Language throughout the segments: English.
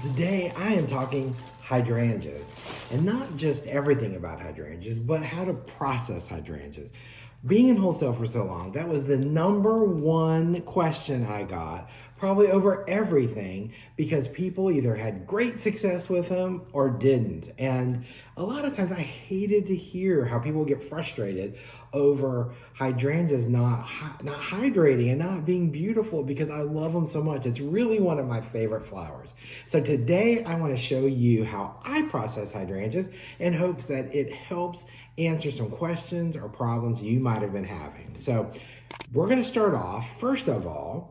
Today I am talking hydrangeas, and not just everything about hydrangeas, but how to process hydrangeas. Being in wholesale for so long, that was the number one question I got, probably over everything, because people either had great success with them or didn't. And a lot of times I hated to hear how people get frustrated over hydrangeas not hydrating and not being beautiful, because I love them so much. It's really one of my favorite flowers. So today I want to show you how I process hydrangeas in hopes that it helps answer some questions or problems you might have been having. So we're going to start off, first of all,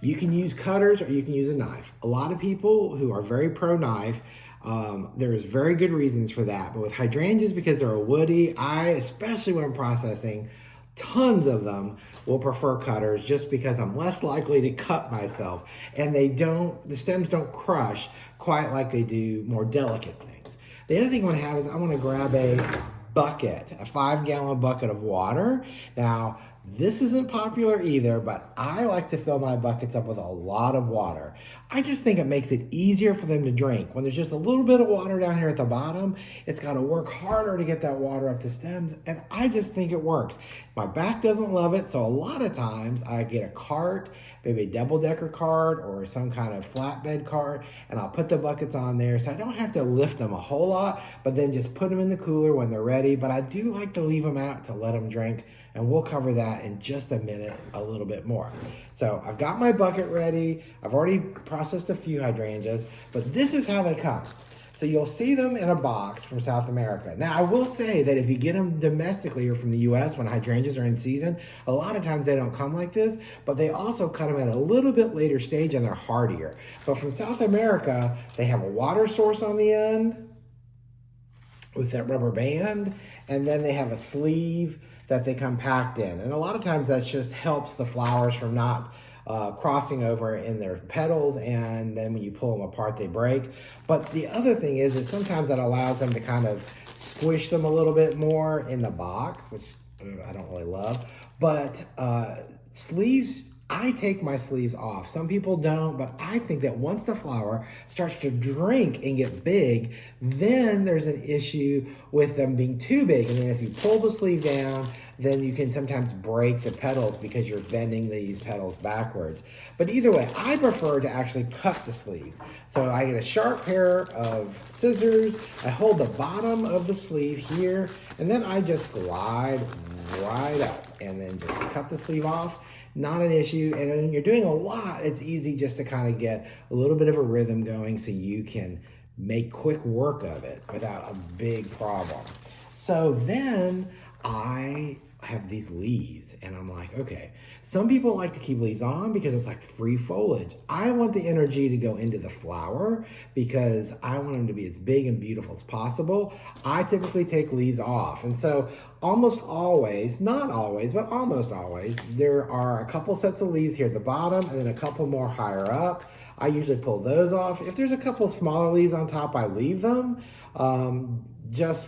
you can use cutters or you can use a knife. A lot of people who are very pro knife, there's very good reasons for that. But with hydrangeas, because they're a woody, especially when I'm processing tons of them, will prefer cutters just because I'm less likely to cut myself. And the stems don't crush quite like they do more delicate things. The other thing I want to have is I want to grab a bucket, a 5-gallon bucket of water. Now, this isn't popular either, but I like to fill my buckets up with a lot of water. I just think it makes it easier for them to drink. When there's just a little bit of water down here at the bottom, it's got to work harder to get that water up the stems, and I just think it works. My back doesn't love it, so a lot of times I get a cart, maybe a double-decker cart or some kind of flatbed cart, and I'll put the buckets on there so I don't have to lift them a whole lot, but then just put them in the cooler when they're ready. But I do like to leave them out to let them drink, and we'll cover that in just a minute a little bit more. So I've got my bucket ready. I've already processed a few hydrangeas, but this is how they come. So you'll see them in a box from South America. Now, I will say that if you get them domestically or from the US when hydrangeas are in season, a lot of times they don't come like this, but they also cut them at a little bit later stage and they're hardier. But from South America, they have a water source on the end with that rubber band, and then they have a sleeve that they come packed in. And a lot of times that just helps the flowers from not crossing over in their petals, and then when you pull them apart, they break. But the other thing is sometimes that allows them to kind of squish them a little bit more in the box, which I don't really love. But sleeves, I take my sleeves off. Some people don't, but I think that once the flower starts to drink and get big, then there's an issue with them being too big. And then if you pull the sleeve down, then you can sometimes break the petals because you're bending these petals backwards. But either way, I prefer to actually cut the sleeves. So I get a sharp pair of scissors, I hold the bottom of the sleeve here, and then I just glide right up and then just cut the sleeve off. Not an issue. And when you're doing a lot, it's easy just to kind of get a little bit of a rhythm going so you can make quick work of it without a big problem. So then I have these leaves and I'm like, okay, some people like to keep leaves on because it's like free foliage. I want the energy to go into the flower because I want them to be as big and beautiful as possible. I typically take leaves off. And so almost always, not always, but almost always, there are a couple sets of leaves here at the bottom and then a couple more higher up. I usually pull those off. If there's a couple smaller leaves on top, I leave them just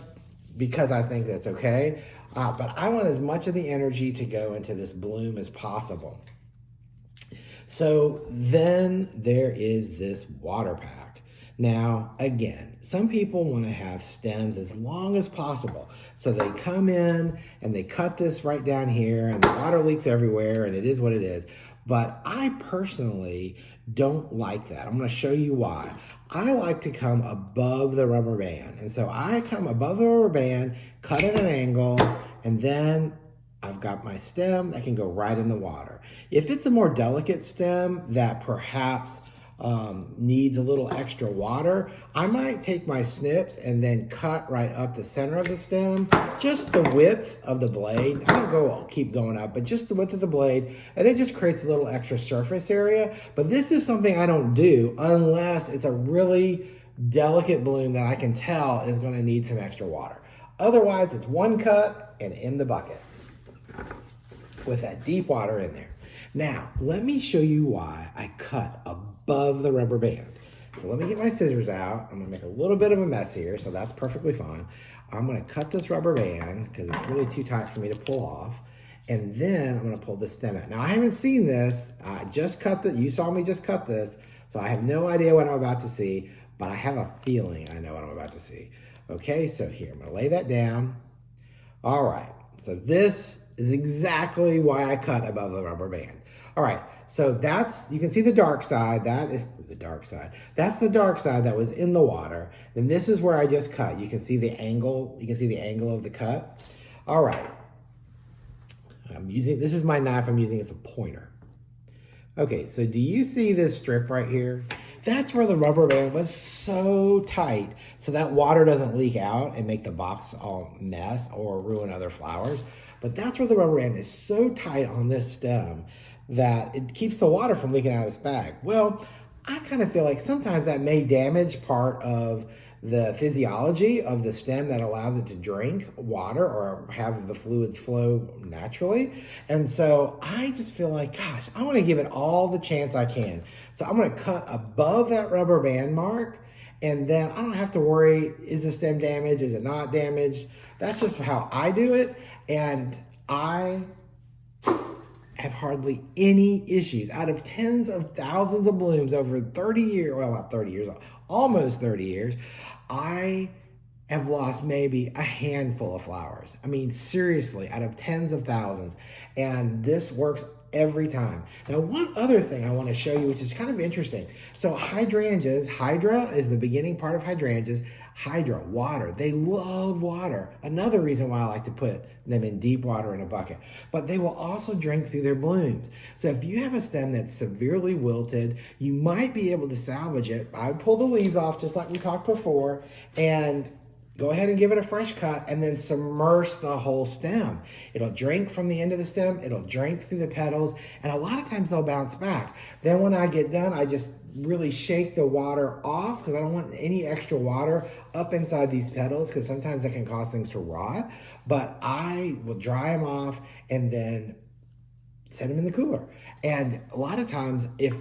because I think that's okay. But I want as much of the energy to go into this bloom as possible. So then there is this water pack. Now, again, some people want to have stems as long as possible. So they come in and they cut this right down here and the water leaks everywhere and it is what it is. But I personally don't like that. I'm going to show you why. I like to come above the rubber band. And so I come above the rubber band, cut at an angle, and then I've got my stem that can go right in the water. If it's a more delicate stem that perhaps needs a little extra water, I might take my snips and then cut right up the center of the stem, just the width of the blade. I don't keep going up, but just the width of the blade, and it just creates a little extra surface area. But this is something I don't do unless it's a really delicate bloom that I can tell is going to need some extra water. Otherwise, it's one cut and in the bucket with that deep water in there. Now, let me show you why I cut above the rubber band. So let me get my scissors out. I'm gonna make a little bit of a mess here, so that's perfectly fine. I'm gonna cut this rubber band because it's really too tight for me to pull off. And then I'm gonna pull the stem out. Now, I haven't seen this. I just cut you saw me just cut this, So I have no idea what I'm about to see, but I have a feeling I know what I'm about to see. Okay, so here, I'm gonna lay that down. All right, so this is exactly why I cut above the rubber band. All right, so you can see the dark side. That is the dark side. That's the dark side that was in the water. Then this is where I just cut. You can see the angle. You can see the angle of the cut. All right, this is my knife I'm using as a pointer. Okay, so do you see this strip right here? That's where the rubber band was so tight so that water doesn't leak out and make the box all mess or ruin other flowers. But that's where the rubber band is so tight on this stem that it keeps the water from leaking out of this bag. Well, I kind of feel like sometimes that may damage part of the physiology of the stem that allows it to drink water or have the fluids flow naturally. And so I just feel like, gosh, I want to give it all the chance I can. So I'm going to cut above that rubber band mark, and then I don't have to worry, is the stem damaged? Is it not damaged? That's just how I do it. And I have hardly any issues. Out of tens of thousands of blooms over 30 years, well, not 30 years, almost 30 years, I have lost maybe a handful of flowers. I mean, seriously, out of tens of thousands. And this works every time. Now, one other thing I want to show you, which is kind of interesting. So hydrangeas, hydra is the beginning part of hydrangeas. Hydra, water. They love water. Another reason why I like to put them in deep water in a bucket. But they will also drink through their blooms. So if you have a stem that's severely wilted, you might be able to salvage it. I would pull the leaves off just like we talked before and go ahead and give it a fresh cut and then submerge the whole stem. It'll drink from the end of the stem. It'll drink through the petals. And a lot of times they'll bounce back. Then when I get done, I just really shake the water off because I don't want any extra water up inside these petals because sometimes that can cause things to rot. But I will dry them off and then set them in the cooler. And a lot of times if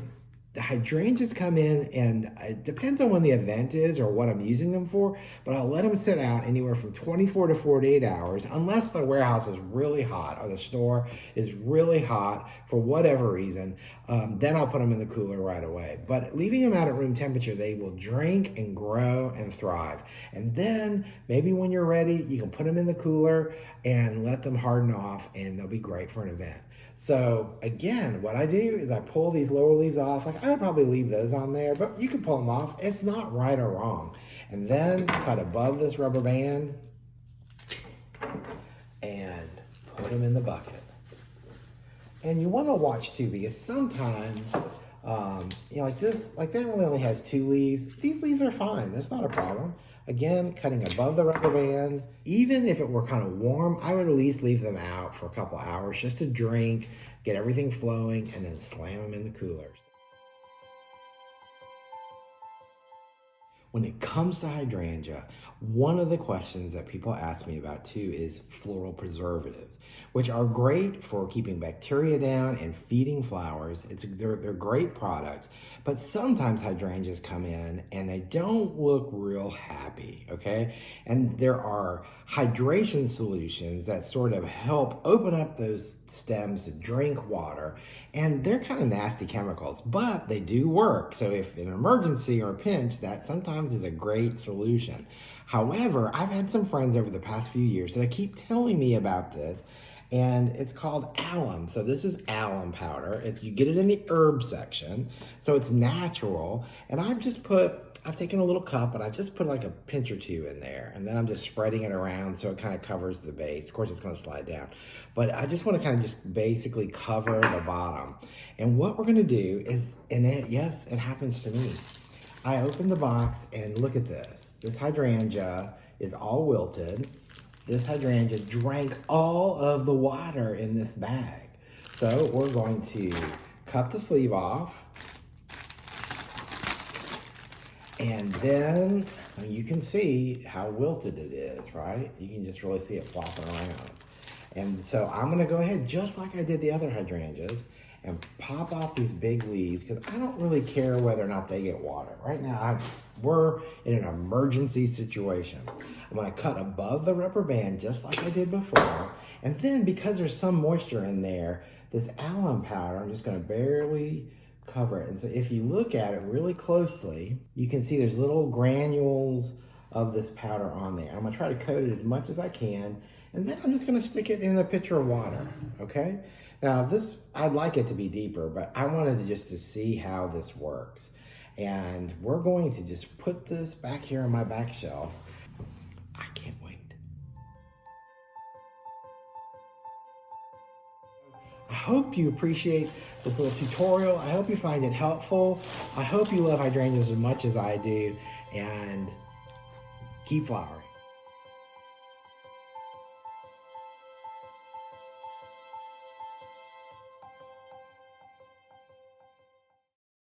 the hydrangeas come in, and it depends on when the event is or what I'm using them for, but I'll let them sit out anywhere from 24 to 48 hours, unless the warehouse is really hot or the store is really hot for whatever reason, then I'll put them in the cooler right away. But leaving them out at room temperature, they will drink and grow and thrive. And then maybe when you're ready, you can put them in the cooler and let them harden off, and they'll be great for an event. So again, what I do is I pull these lower leaves off. Like I would probably leave those on there, but you can pull them off. It's not right or wrong. And then cut above this rubber band and put them in the bucket. And you want to watch too, because sometimes, like this, like that really only has 2 leaves. These leaves are fine. That's not a problem. Again, cutting above the rubber band. Even if it were kind of warm, I would at least leave them out for a couple hours just to drink, get everything flowing, and then slam them in the coolers. When it comes to hydrangea, one of the questions that people ask me about too is floral preservatives, which are great for keeping bacteria down and feeding flowers. They're great products, but sometimes hydrangeas come in and they don't look real happy, okay? And there are hydration solutions that sort of help open up those stems to drink water, and they're kind of nasty chemicals, but they do work. So if in an emergency or a pinch, that sometimes is a great solution. However, I've had some friends over the past few years that keep telling me about this, and it's called alum. So this is alum powder. You get it in the herb section, so it's natural. And I've taken a little cup and I just put like a pinch or 2 in there, and then I'm just spreading it around so it kind of covers the base. Of course, it's going to slide down, but I just want to kind of just basically cover the bottom. And what we're going to do is, yes, it happens to me. I open the box and look at this. This hydrangea is all wilted. This hydrangea drank all of the water in this bag. So we're going to cut the sleeve off. And then you can see how wilted it is, right? You can just really see it flopping around. And so I'm gonna go ahead, just like I did the other hydrangeas, and pop off these big leaves, because I don't really care whether or not they get water. Right now, we're in an emergency situation. I'm gonna cut above the rubber band, just like I did before. And then, because there's some moisture in there, this alum powder, I'm just gonna barely cover it. And so if you look at it really closely, you can see there's little granules of this powder on there. I'm gonna try to coat it as much as I can, and then I'm just gonna stick it in a pitcher of water, okay? Now this, I'd like it to be deeper, but I wanted just to see how this works. And we're going to just put this back here on my back shelf. I can't wait. I hope you appreciate this little tutorial. I hope you find it helpful. I hope you love hydrangeas as much as I do, and keep flowering.